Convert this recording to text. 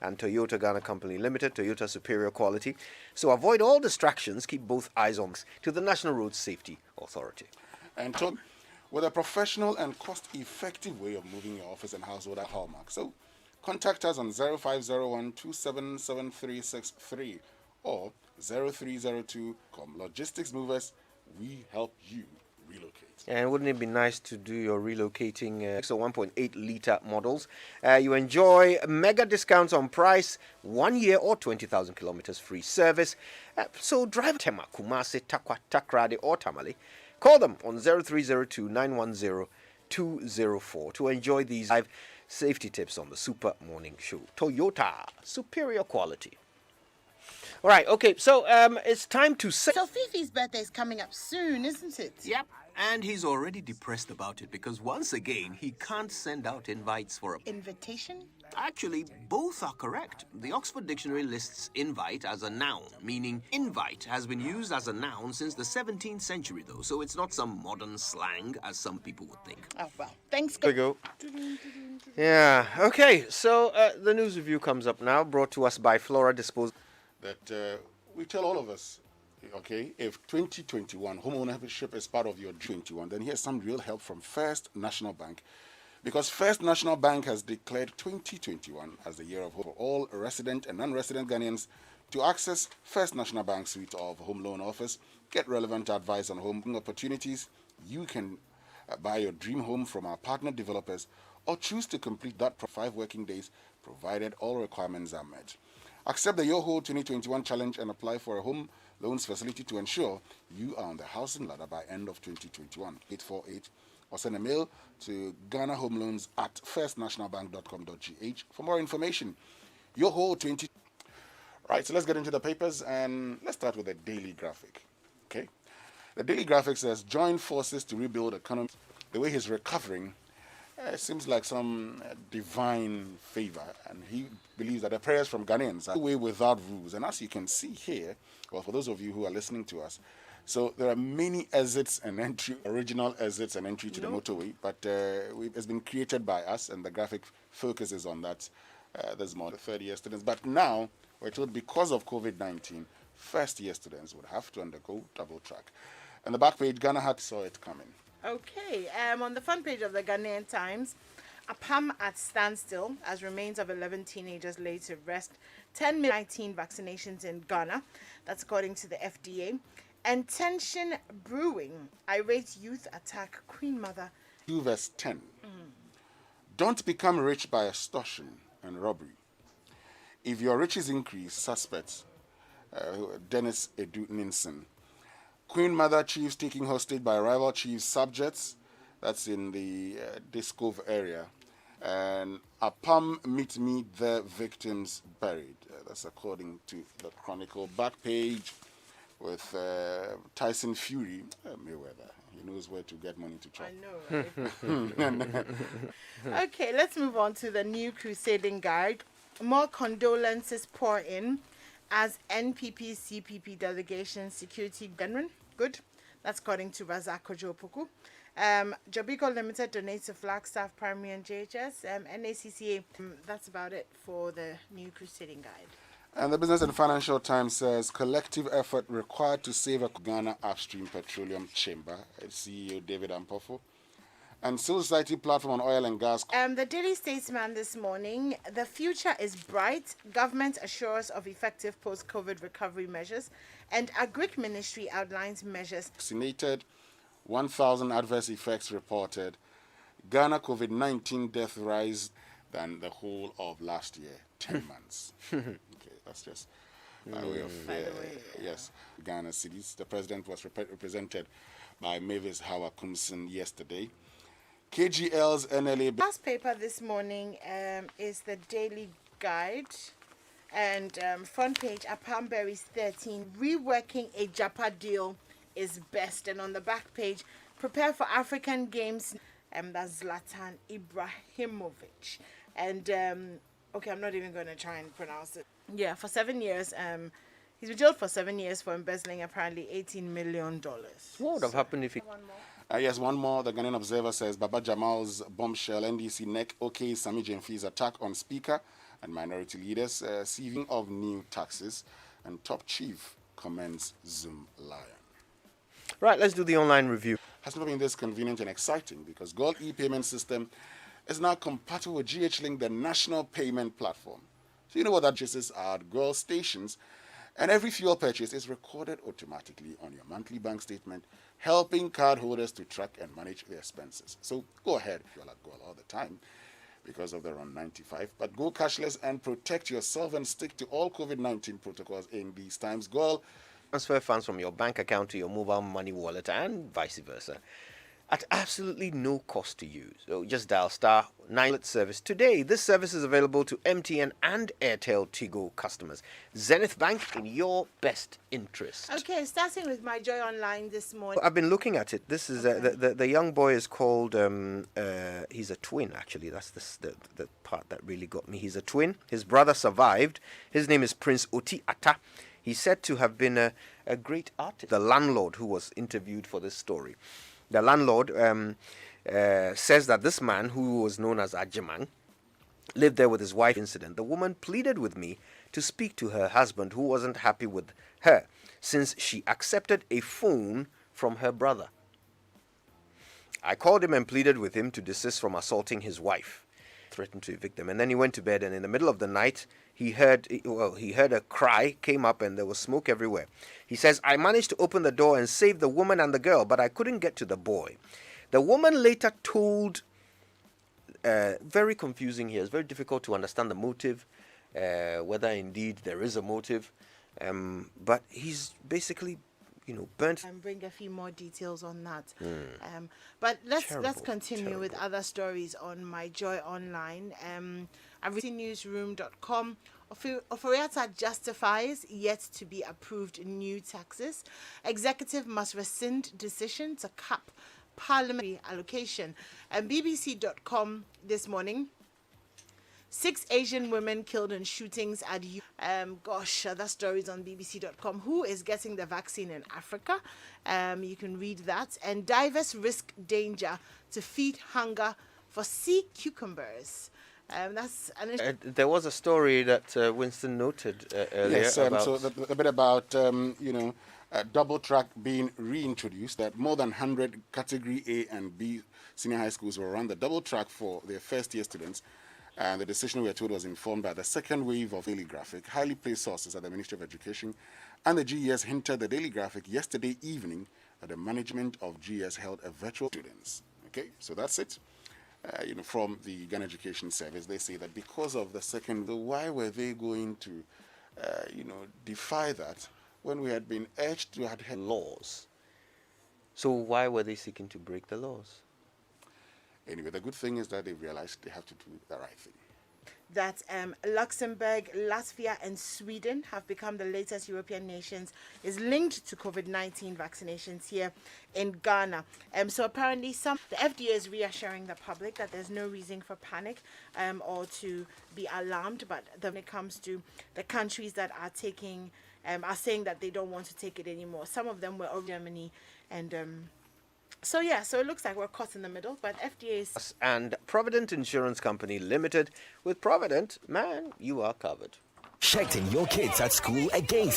and Toyota Ghana Company Limited, Toyota Superior Quality. So avoid all distractions, keep both eyes on to the National Road Safety Authority. And talk with a professional and cost-effective way of moving your office and household at Hallmark. So contact us on 0501-277363 or 0302. Logistics Movers, we help you relocate. And wouldn't it be nice to do your relocating so 1.8 liter models? You enjoy mega discounts on price, 1 year or 20,000 kilometers free service. So drive Tema, Kumasi, Takwa, Takrade or Tamale. Call them on 0302 910 204 to enjoy these 5 safety tips on the Super Morning Show. Toyota, superior quality. All right, okay, so it's time to say. So Fifi's birthday is coming up soon, isn't it? Yep. And he's already depressed about it because once again, he can't send out invites for a... Invitation? Actually, both are correct. The Oxford Dictionary lists invite as a noun, meaning invite has been used as a noun since the 17th century, though, so it's not some modern slang as some people would think. Oh, well, thanks. There we go. Yeah, okay, so the news review comes up now, brought to us by Flora Disposal. That we tell all of us, okay, if 2021 home ownership is part of your 21, then here's some real help from First National Bank. Because First National Bank has declared 2021 as the year of hope for all resident and non-resident Ghanaians to access First National Bank's suite of home loan offers, get relevant advice on home opportunities. You can buy your dream home from our partner developers or choose to complete that for 5 working days, provided all requirements are met. Accept the Yoho 2021 challenge and apply for a home loans facility to ensure you are on the housing ladder by end of 2021. 848 or send a mail to ghanahomeloans@firstnationalbank.com.gh for more information. Yoho 20. Right, so let's get into the papers and let's start with the Daily Graphic. Okay, the Daily Graphic says join forces to rebuild economy. The way he's recovering. It seems like some divine favor, and he believes that the prayers from Ghanaians are way without rules. And as you can see here, well, for those of you who are listening to us, so there are many exits and entry, original exits and entry to the motorway, but it's been created by us, and the graphic focuses on that. There's more than 30-year students, but now we're told because of COVID-19, first-year students would have to undergo double track. And the back page, Ghana had saw it coming. Okay, on the front page of the Ghanaian Times, APAM at standstill as remains of 11 teenagers laid to rest. 10,019 vaccinations in Ghana. That's according to the FDA. And tension brewing. Irate youth attack Queen Mother. 2 verse 10. Don't become rich by extortion and robbery. If your riches increase, suspects, Dennis Edu Ninsen. Queen Mother chiefs taking hostage by rival chiefs subjects. That's in the Discove area. And APAM meet me the victims buried. That's according to the Chronicle. Back page with Tyson Fury, Mayweather. He knows where to get money to chop. I know, right? Okay, let's move on to the new crusading guide. More condolences pour in as NPP CPP delegation security gunman. Good. That's according to Razak Kojopoku. Jobico Limited donates to Flagstaff Primary and JHS. NACCA. That's about it for the new crusading guide. And the Business and Financial Times says collective effort required to save a Ghana upstream petroleum chamber. CEO David Ampofo. And Civil Society platform on oil and gas. The Daily Statesman this morning, the future is bright. Government assures of effective post-COVID recovery measures. And Agric Ministry outlines measures. Vaccinated, 1,000 adverse effects reported. Ghana COVID-19 death rise than the whole of last year, 10 months. Okay, that's just by way of, yes, Ghana cities. The president was represented by Mavis Howard Kumson yesterday. KGL's NLA. Last paper this morning is the Daily Guide. And front page, APAM buries 13. Reworking a Japa deal is best. And on the back page, prepare for African Games. That's Zlatan Ibrahimovic. And, okay, I'm not even going to try and pronounce it. Yeah, for 7 years. He's been jailed for 7 years for embezzling apparently $18 million. What would have happened if he... Yes, one more. The Ghanaian Observer says Baba Jamal's bombshell NDC neck OK Sami Jemfi's attack on Speaker And minority leaders receiving of new taxes, and top chief commends Zoom Lion. Right, let's do the online review. Has never been this convenient and exciting because Gold e-payment system is now compatible with GH-Link, the national payment platform. So you know what that is at Gold stations, and every fuel purchase is recorded automatically on your monthly bank statement, helping cardholders to track and manage their expenses. So go ahead if you're at Gold all the time because of the Run 95, but go cashless and protect yourself and stick to all COVID-19 protocols in these times. Gold Transfer funds from your bank account to your mobile money wallet and vice versa at absolutely no cost to you. So just dial star 9 service today. This service is available to MTN and Airtel Tigo customers. Zenith Bank, in your best interest. Okay, starting with my Joy Online this morning. I've been looking at it. This is the young boy is called he's a twin, actually. That's the part that really got me. He's a twin. His brother survived. His name is Prince Oti Atta. He's said to have been a great artist. The landlord who was interviewed for this story. The landlord says that this man, who was known as Ajimang, lived there with his wife. Incident. The woman pleaded with me to speak to her husband, who wasn't happy with her, since she accepted a phone from her brother. I called him and pleaded with him to desist from assaulting his wife, threatened to evict them, and then he went to bed. And in the middle of the night, he heard a cry, came up, and there was smoke everywhere. He says, I managed to open the door and save the woman and the girl, but I couldn't get to the boy. The woman later told, very confusing here, it's very difficult to understand the motive, whether indeed there is a motive, but he's basically, burnt. And bring a few more details on that. But let's continue with other stories on my Joy Online. I've written newsroom.com. Oforiatta justifies yet to be approved new taxes. Executive must rescind decision to cap parliamentary allocation. And BBC.com this morning. 6 Asian women killed in shootings at that story's on BBC.com. Who is getting the vaccine in Africa? You can read that. And divers risk danger to feed hunger for sea cucumbers. There was a story that Winston noted earlier. Yes, about so a bit about double track being reintroduced. That more than 100 Category A and B senior high schools will run the double track for their first year students. And the decision, we are told, was informed by the second wave of Daily Graphic, highly placed sources at the Ministry of Education, and the GES hinted the Daily Graphic yesterday evening that the management of GES held a virtual students. Okay, so that's it. From the Ghana Education Service, they say that because of the second, why were they going to, defy that when we had been urged to have laws? So why were they seeking to break the laws? Anyway, the good thing is that they realized they have to do the right thing. That Luxembourg, Latvia, and Sweden have become the latest European nations is linked to COVID-19 vaccinations here in Ghana. So apparently, the FDA is reassuring the public that there's no reason for panic or to be alarmed. But when it comes to the countries that are taking, are saying that they don't want to take it anymore. Some of them were over Germany and. So it looks like we're caught in the middle, but FDA is... And Provident Insurance Company Limited. With Provident, man, you are covered. Checked in your kids at school again,